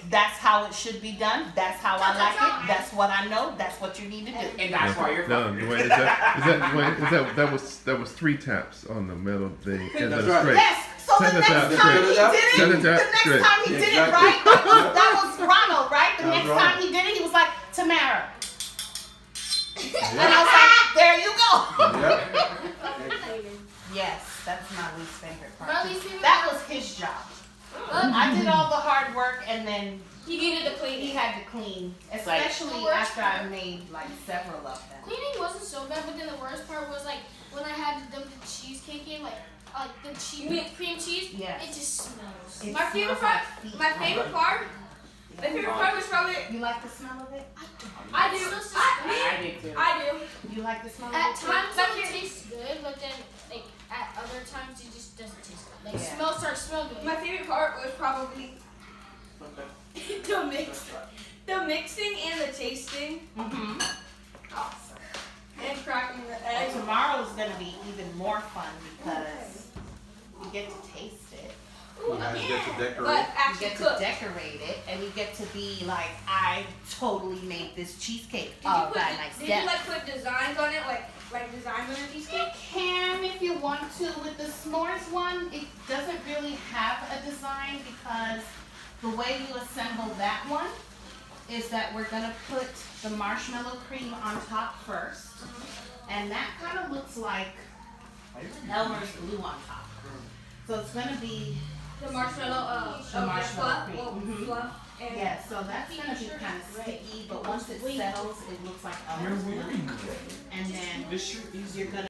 That's how it should be done. That's how I like it. That's what I know. That's what you need to do. And that's why you're No, fucking. Dwayne, that was 3 taps on the metal thing. And That's the right. straight. Yes. So the Set it next out time straight. he Set did it it, the out next straight. time he did it, Exactly. right? That was Ronald, right? The That was next Ronald. time he did it, he was like, Tamara. And I was like, there you go. Yes, that's my least favorite part. My least favorite That was his job. I did all the hard work, and then You needed to he clean. had to clean, especially after I made like several of them. Cleaning wasn't so bad, but then the worst part was like when I had to dump the cheesecake in, like the cheese, cream cheese. Yes. It just smells. It My favorite smells part. like feet. My favorite part. My favorite part was probably. You like the smell of it? I do. I did too. I do. You like the smell At of it? times it tastes good, but then like at other times it just doesn't taste good. Like Yeah. smell good. My favorite part was probably the mixing and the tasting. Mm-hmm. Awesome. And cracking the And egg. tomorrow's gonna be even more fun because you get to taste it. You guys get to decorate. But You actually get to cook. decorate it, and you get to be like, I totally made this cheesecake. Did Oh, you got a nice did step. you like put designs on it, like designs on the You cheesecake? can if you want to. With the s'mores one, it doesn't really have a design because the way you assemble that one is that we're gonna put the marshmallow cream on top first, and that kind of looks like Elmer's glue on top. So it's gonna be The marshmallow, The marshmallow fluff, cream. fluff, and yeah. So that's gonna be kind of sticky, but once it settles, it looks like Elmer's glue. And then This shirt is you're gonna